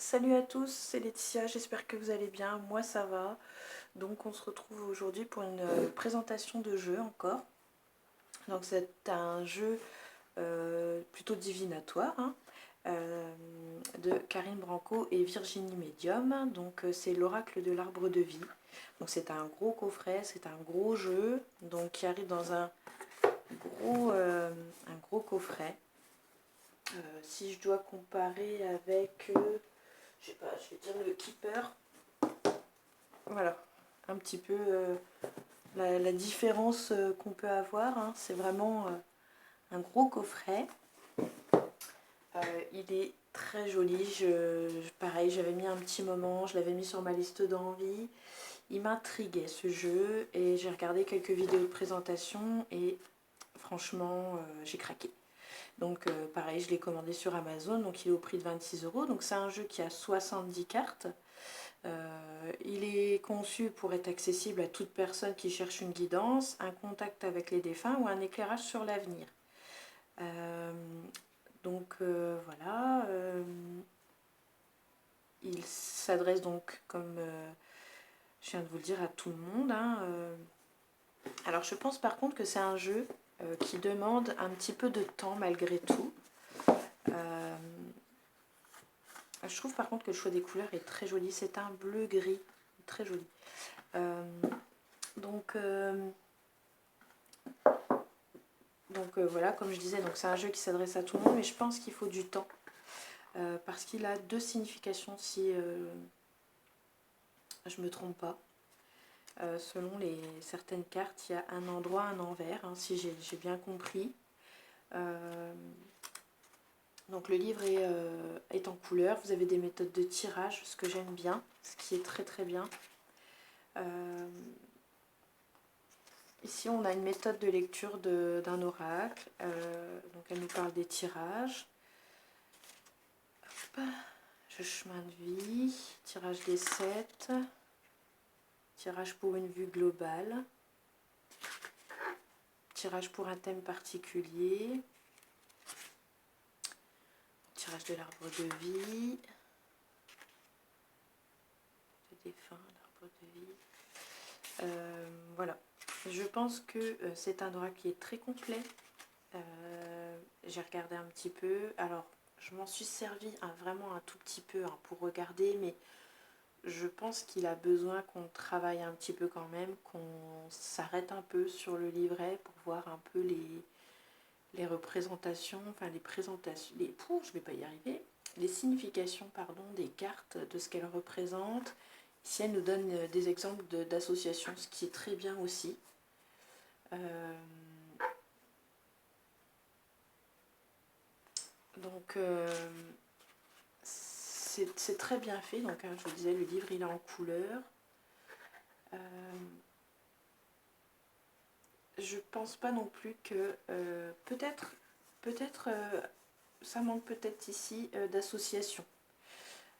Salut à tous, c'est Laetitia, j'espère que vous allez bien, moi ça va. Donc on se retrouve aujourd'hui pour une présentation de jeu encore. Donc c'est un jeu plutôt divinatoire hein, de Karine Branco et Virginie Medium. Donc c'est l'oracle de l'arbre de vie. Donc c'est un gros coffret, c'est un gros jeu donc qui arrive dans un gros coffret. Si je dois comparer avec... je sais pas, je vais dire le Keeper. Voilà, un petit peu la différence qu'on peut avoir. Hein. C'est vraiment un gros coffret. Il est très joli. Pareil, j'avais mis un petit moment, je l'avais mis sur ma liste d'envie. Il m'intriguait ce jeu et j'ai regardé quelques vidéos de présentation et franchement, j'ai craqué. Donc pareil, je l'ai commandé sur Amazon, donc il est au prix de 26 €. Donc c'est un jeu qui a 70 cartes. Il est conçu pour être accessible à toute personne qui cherche une guidance, un contact avec les défunts ou un éclairage sur l'avenir. Voilà, il s'adresse donc, comme je viens de vous le dire, à tout le monde. Hein. Alors je pense par contre que c'est un jeu qui demande un petit peu de temps malgré tout. Je trouve par contre que le choix des couleurs est très joli. C'est un bleu-gris, très joli. Voilà, comme je disais, c'est un jeu qui s'adresse à tout le monde, mais je pense qu'il faut du temps. Parce qu'il a deux significations si je ne me trompe pas. Selon certaines cartes, il y a un endroit, un envers, hein, si j'ai bien compris. Donc le livre est en couleur. Vous avez des méthodes de tirage, ce que j'aime bien, ce qui est très très bien. Ici, on a une méthode de lecture d'un oracle. Donc elle nous parle des tirages. Hop. Le chemin de vie, tirage des 7, tirage pour une vue globale, tirage pour un thème particulier, tirage de l'arbre de vie, le défunt, l'arbre de vie. Voilà, je pense que c'est un oracle qui est très complet. J'ai regardé un petit peu, alors je m'en suis servi vraiment un tout petit peu pour regarder, mais je pense qu'il a besoin qu'on travaille un petit peu quand même, qu'on s'arrête un peu sur le livret pour voir un peu les représentations, enfin les présentations, je vais pas y arriver, les significations pardon, des cartes, de ce qu'elles représentent. Ici elle nous donne des exemples d'associations, ce qui est très bien aussi. C'est très bien fait. Donc je vous disais, le livre il est en couleur. Je pense pas non plus que peut-être ça manque peut-être ici d'associations.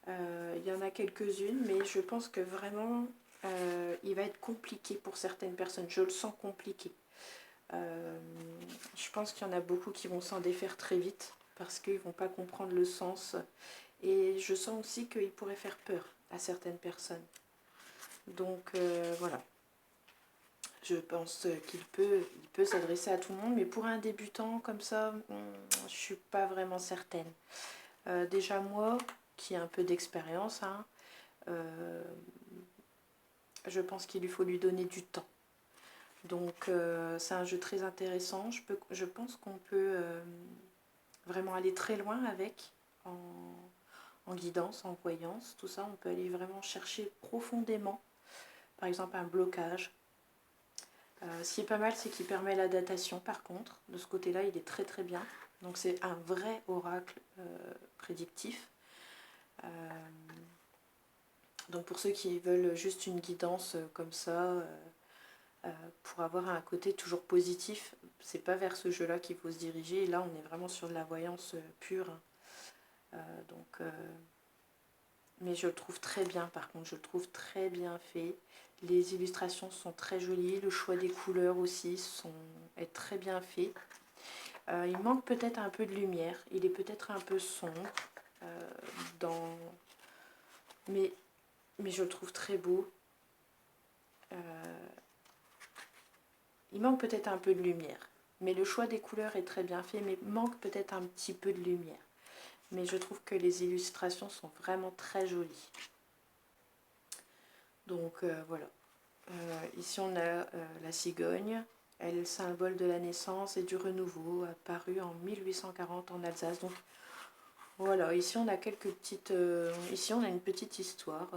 Il y en a quelques-unes, mais je pense que vraiment il va être compliqué pour certaines personnes. Je le sens compliqué. Je pense qu'il y en a beaucoup qui vont s'en défaire très vite parce qu'ils ne vont pas comprendre le sens. Et je sens aussi qu'il pourrait faire peur à certaines personnes. Donc voilà. Je pense qu'il peut s'adresser à tout le monde, mais pour un débutant comme ça, je ne suis pas vraiment certaine. Déjà moi, qui ai un peu d'expérience, hein, je pense qu'il lui faut lui donner du temps. Donc c'est un jeu très intéressant. Je pense qu'on peut vraiment aller très loin avec, en guidance, en voyance, tout ça. On peut aller vraiment chercher profondément, par exemple un blocage. Ce qui est pas mal, c'est qu'il permet la datation par contre. De ce côté-là, il est très très bien. Donc c'est un vrai oracle prédictif. Donc pour ceux qui veulent juste une guidance comme ça, pour avoir un côté toujours positif, c'est pas vers ce jeu-là qu'il faut se diriger. Et là, on est vraiment sur de la voyance pure. Mais je le trouve très bien, par contre, je le trouve très bien fait. Les illustrations sont très jolies, le choix des couleurs aussi est très bien fait. Il manque peut-être un peu de lumière, il est peut-être un peu sombre mais je le trouve très beau. Il manque peut-être un peu de lumière, mais le choix des couleurs est très bien fait, mais manque peut-être un petit peu de lumière. Mais je trouve que les illustrations sont vraiment très jolies. Donc voilà. Ici on a la cigogne. Elle est le symbole de la naissance et du renouveau, apparu en 1840 en Alsace. Donc voilà, ici on a quelques petites... ici on a une petite histoire.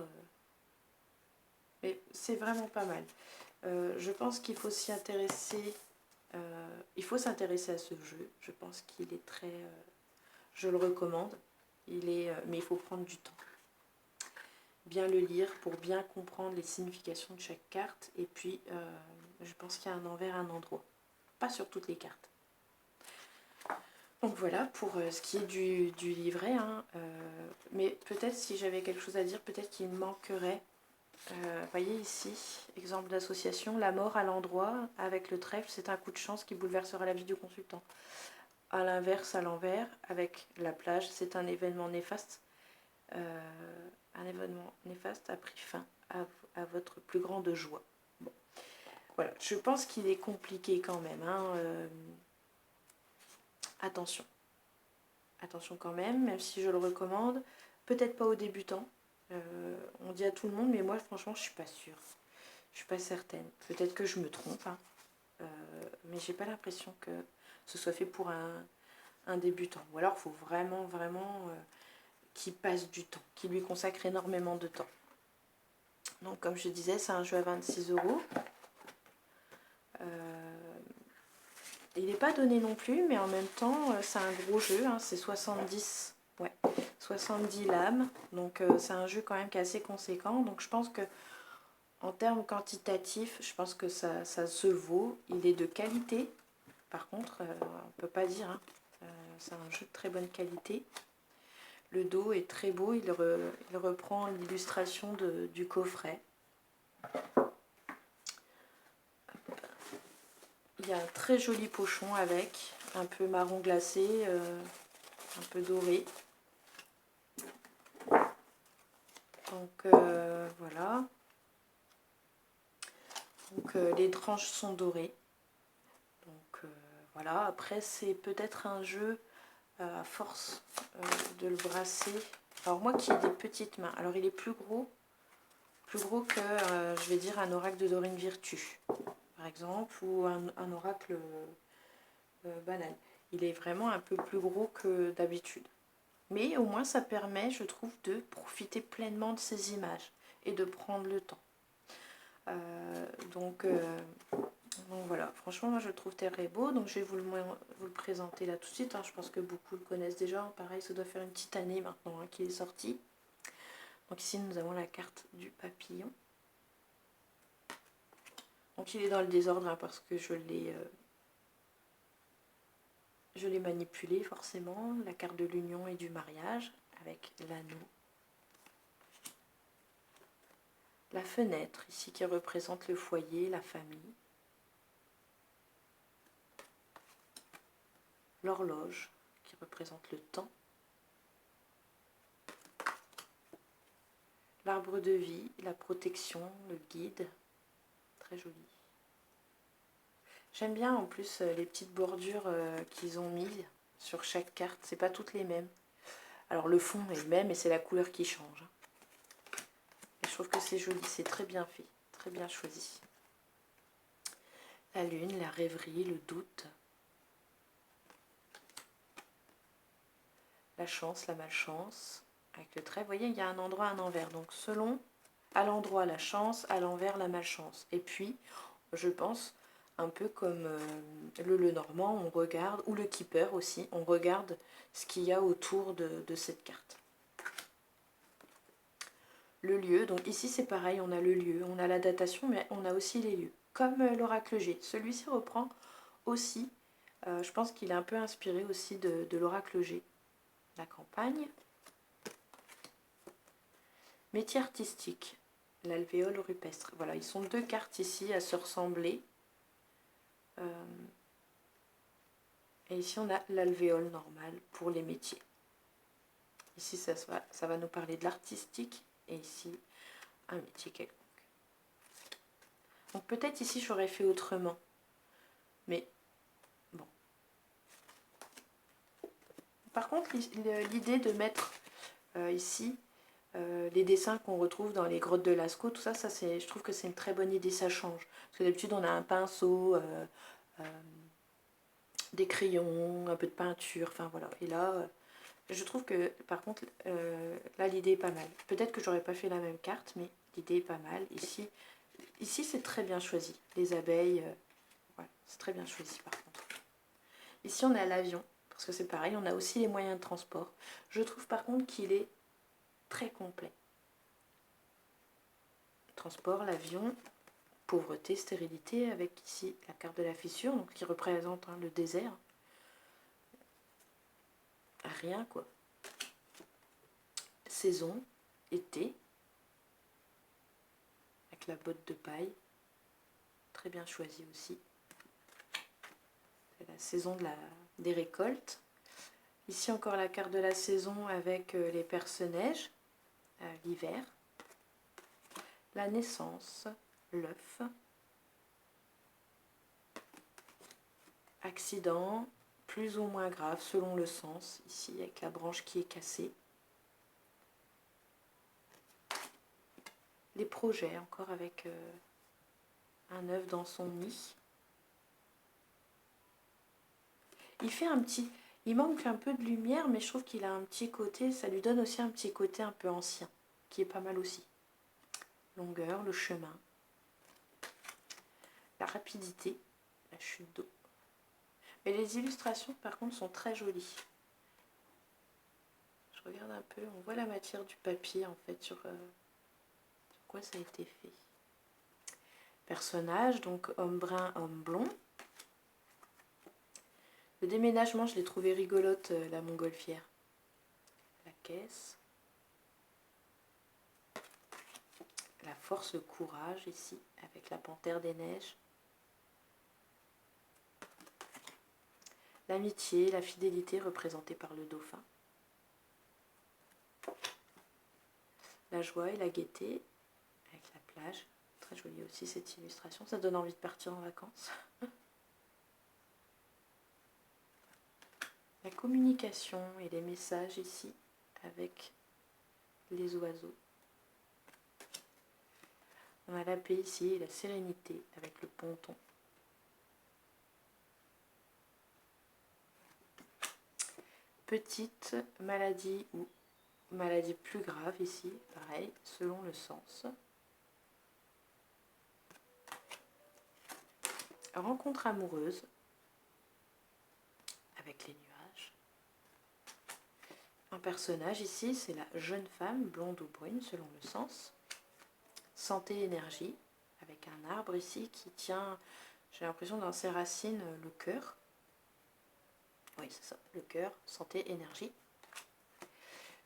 Mais c'est vraiment pas mal. Je pense qu'il faut s'y intéresser. Il faut s'intéresser à ce jeu. Je pense qu'il est très... je le recommande. Mais il faut prendre du temps. Bien le lire pour bien comprendre les significations de chaque carte. Et puis, je pense qu'il y a un envers, un endroit. Pas sur toutes les cartes. Donc voilà pour ce qui est du livret. Hein, mais peut-être si j'avais quelque chose à dire, peut-être qu'il manquerait. Voyez ici, exemple d'association, la mort à l'endroit avec le trèfle, c'est un coup de chance qui bouleversera la vie du consultant. À l'inverse, à l'envers, avec la plage, c'est un événement néfaste. Un événement néfaste a pris fin à votre plus grande joie. Bon. Voilà, je pense qu'il est compliqué quand même. Hein, attention. Attention quand même si je le recommande. Peut-être pas aux débutants. On dit à tout le monde, mais moi franchement je suis pas sûre. Je suis pas certaine. Peut-être que je me trompe. Hein. Mais j'ai pas l'impression que ce soit fait pour un débutant. Ou alors il faut vraiment qu'il passe du temps, qu'il lui consacre énormément de temps. Donc comme je disais, c'est un jeu à 26 €. Il n'est pas donné non plus, mais en même temps, c'est un gros jeu. Hein, c'est 70, ouais, 70 lames. Donc c'est un jeu quand même qui est assez conséquent. Donc je pense que en termes quantitatifs, je pense que ça se vaut. Il est de qualité. Par contre, on ne peut pas dire. Hein, c'est un jeu de très bonne qualité. Le dos est très beau. Il reprend l'illustration du coffret. Il y a un très joli pochon avec, un peu marron glacé, un peu doré. Donc voilà. Donc les tranches sont dorées. Donc voilà. Après c'est peut-être un jeu à force de le brasser. Alors moi qui ai des petites mains, alors il est plus gros que je vais dire un oracle de Dorine Virtue par exemple, ou un oracle banal. Il est vraiment un peu plus gros que d'habitude. Mais au moins ça permet, je trouve, de profiter pleinement de ces images et de prendre le temps. Donc voilà, franchement moi je le trouve très beau. Donc je vais vous le présenter là tout de suite. Hein. Je pense que beaucoup le connaissent déjà. Pareil, ça doit faire une petite année maintenant hein, qu'il est sorti. Donc ici nous avons la carte du papillon. Donc il est dans le désordre hein, parce que je l'ai manipulé forcément. La carte de l'union et du mariage avec l'anneau. La fenêtre ici qui représente le foyer, la famille. L'horloge qui représente le temps. L'arbre de vie, la protection, le guide. Très joli. J'aime bien en plus les petites bordures qu'ils ont mises sur chaque carte. C'est pas toutes les mêmes. Alors le fond est le même et c'est la couleur qui change. Et je trouve que c'est joli, c'est très bien fait, très bien choisi. La lune, la rêverie, le doute. La chance, la malchance. Avec le trait, vous voyez, il y a un endroit, un envers. Donc selon, à l'endroit la chance, à l'envers la malchance. Et puis, je pense, un peu comme le Normand, on regarde, ou le Keeper aussi, on regarde ce qu'il y a autour de cette carte. Le lieu, donc ici c'est pareil, on a le lieu, on a la datation, mais on a aussi les lieux. Comme l'oracle G. Celui-ci reprend aussi, je pense qu'il est un peu inspiré aussi de l'oracle G. La campagne. Métier artistique, l'alvéole rupestre. Voilà, ils sont deux cartes ici à se ressembler. Et ici, on a l'alvéole normal pour les métiers. Ici, ça va nous parler de l'artistique et ici un métier quelconque. Donc peut-être ici j'aurais fait autrement, mais bon. Par contre, l'idée de mettre ici les dessins qu'on retrouve dans les grottes de Lascaux, tout ça, je trouve que c'est une très bonne idée, ça change. Parce que d'habitude on a un pinceau, des crayons, un peu de peinture, enfin voilà. Et là, je trouve que par contre, là l'idée est pas mal. Peut-être que j'aurais pas fait la même carte, mais l'idée est pas mal. Ici c'est très bien choisi. Les abeilles, voilà, c'est très bien choisi par contre. Ici on est à l'avion, parce que c'est pareil, on a aussi les moyens de transport. Je trouve par contre qu'il est très complet. Transport, l'avion, pauvreté, stérilité, avec ici la carte de la fissure, donc qui représente le désert. Rien quoi. Saison, été, avec la botte de paille, très bien choisie aussi. C'est la saison des récoltes. Ici encore la carte de la saison avec les perce-neige, l'hiver. La naissance, l'œuf. Accident, plus ou moins grave selon le sens, ici avec la branche qui est cassée. Les projets, encore avec un œuf dans son nid. Il manque un peu de lumière, mais je trouve qu'il a un petit côté, ça lui donne aussi un petit côté un peu ancien, qui est pas mal aussi. Longueur, le chemin, la rapidité, la chute d'eau. Mais les illustrations, par contre, sont très jolies. Je regarde un peu, on voit la matière du papier, en fait, sur quoi ça a été fait. Personnage, donc homme brun, homme blond. Le déménagement, je l'ai trouvé rigolote, la montgolfière. La caisse. La force, le courage, ici, avec la panthère des neiges. L'amitié, la fidélité représentée par le dauphin. La joie et la gaieté, avec la plage. Très jolie aussi cette illustration, ça donne envie de partir en vacances. La communication et les messages ici, avec les oiseaux. On a la paix ici et la sérénité, avec le ponton. Petite maladie ou maladie plus grave ici, pareil, selon le sens. Rencontre amoureuse avec les nuages. Un personnage ici, c'est la jeune femme, blonde ou brune selon le sens. Santé, énergie, avec un arbre ici qui tient, j'ai l'impression dans ses racines, le cœur. Oui, c'est ça, le cœur, santé, énergie.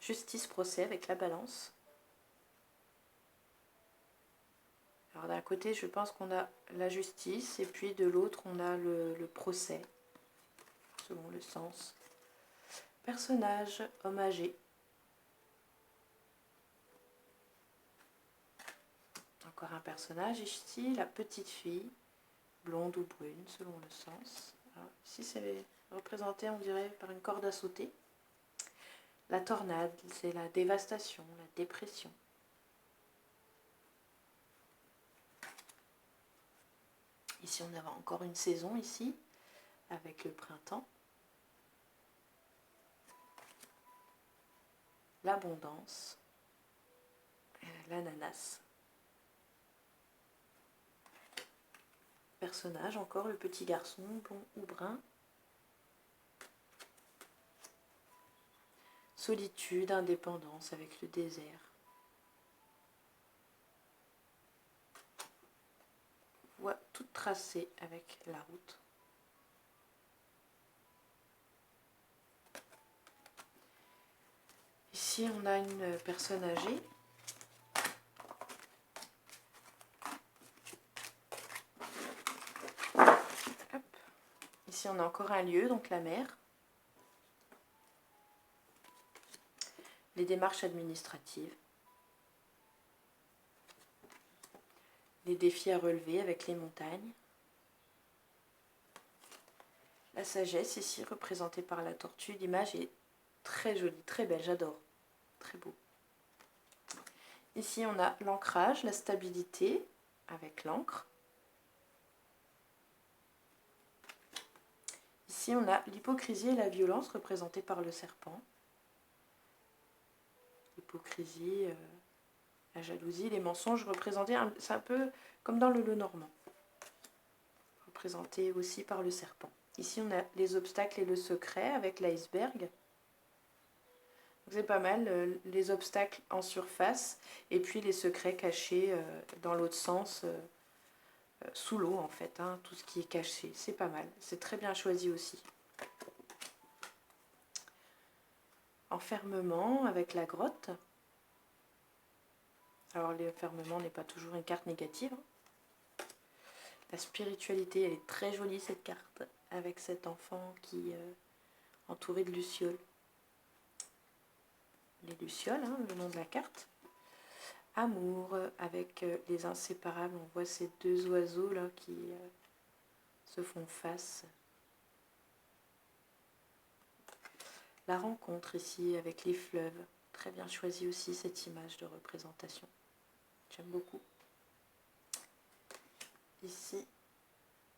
Justice, procès avec la balance. Alors d'un côté, je pense qu'on a la justice et puis de l'autre, on a le procès, selon le sens. Personnage, homme âgé. Encore un personnage ici, la petite fille, blonde ou brune, selon le sens. Alors, ici, c'est représenté, on dirait, par une corde à sauter. La tornade, c'est la dévastation, la dépression. Ici, on a encore une saison, ici, avec le printemps. L'abondance, l'ananas. Personnage, encore le petit garçon, blond ou brun. Solitude, indépendance avec le désert. Voie toute tracée avec la route. Ici, on a une personne âgée. Hop. Ici, on a encore un lieu, donc la mer. Les démarches administratives. les défis à relever avec les montagnes. La sagesse ici représentée par la tortue. L'image est très jolie, très belle, j'adore. Très beau. Ici on a l'ancrage, la stabilité avec l'encre. Ici on a l'hypocrisie et la violence représentée par le serpent. L'hypocrisie, la jalousie, les mensonges représentés, c'est un peu comme dans le Lenormand. Représenté aussi par le serpent. Ici on a les obstacles et le secret avec l'iceberg. C'est pas mal, les obstacles en surface et puis les secrets cachés dans l'autre sens, sous l'eau en fait, hein, tout ce qui est caché. C'est pas mal, c'est très bien choisi aussi. Enfermement avec la grotte. Alors l'enfermement n'est pas toujours une carte négative. La spiritualité, elle est très jolie cette carte, avec cet enfant qui est entouré de lucioles. Les lucioles, hein, le nom de la carte. Amour, avec les inséparables, on voit ces deux oiseaux là qui se font face. La rencontre ici avec les fleuves, très bien choisi aussi cette image de représentation. J'aime beaucoup. Ici,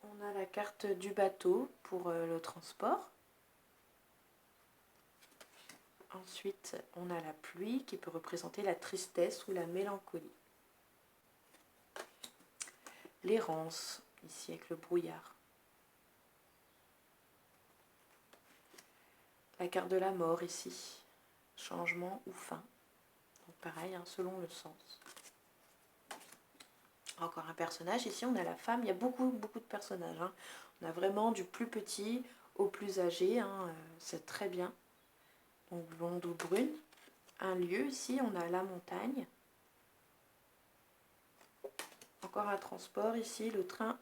on a la carte du bateau pour le transport. Ensuite, on a la pluie qui peut représenter la tristesse ou la mélancolie. L'errance, ici avec le brouillard. La carte de la mort ici, changement ou fin. Donc pareil, hein, selon le sens. Encore un personnage, ici on a la femme, il y a beaucoup de personnages. Hein. On a vraiment du plus petit au plus âgé, hein, c'est très bien. Donc blonde ou brune. Un lieu, ici on a la montagne. Encore un transport, ici le train.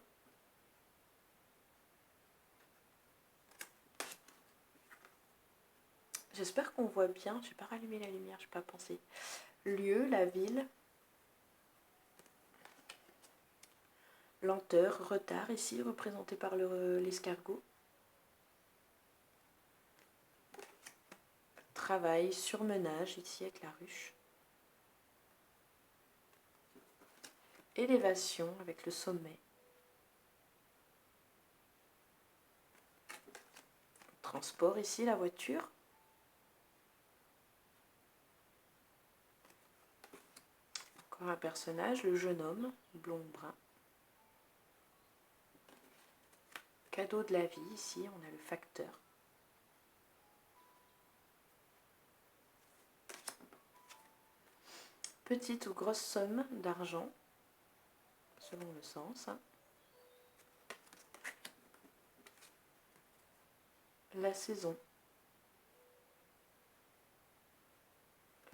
J'espère qu'on voit bien, je n'ai pas rallumé la lumière, je n'ai pas pensé. Lieu, la ville. Lenteur, retard, ici représenté par l'escargot. Travail, surmenage, ici avec la ruche. Élévation avec le sommet. Transport, ici la voiture. Encore un personnage, le jeune homme, blond-brun. Cadeau de la vie, ici on a le facteur. Petite ou grosse somme d'argent, selon le sens. La saison.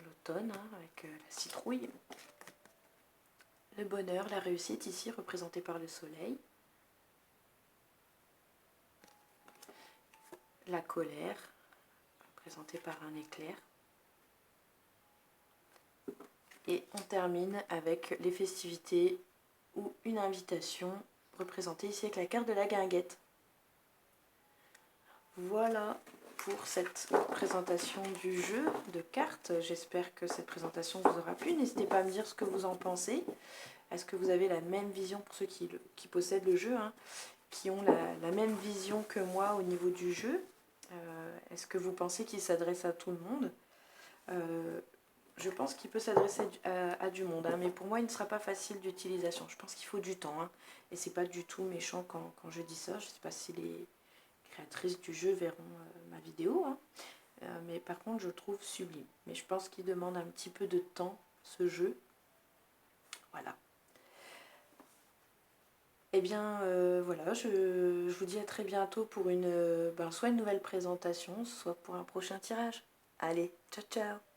L'automne, hein, avec la citrouille. Le bonheur, la réussite, ici représenté par le soleil. La colère, représentée par un éclair. Et on termine avec les festivités ou une invitation représentée ici avec la carte de la guinguette. Voilà pour cette présentation du jeu de cartes. J'espère que cette présentation vous aura plu. N'hésitez pas à me dire ce que vous en pensez. Est-ce que vous avez la même vision pour ceux qui possèdent le jeu, hein, qui ont la même vision que moi au niveau du jeu? Est-ce que vous pensez qu'il s'adresse à tout le monde? Je pense qu'il peut s'adresser à du monde, hein, mais pour moi il ne sera pas facile d'utilisation. Je pense qu'il faut du temps, hein, et c'est pas du tout méchant quand je dis ça. Je ne sais pas si les créatrices du jeu verront ma vidéo, hein, mais par contre je le trouve sublime. Mais je pense qu'il demande un petit peu de temps, ce jeu. Voilà. Et bien voilà, je vous dis à très bientôt pour soit une nouvelle présentation, soit pour un prochain tirage. Allez, ciao ciao!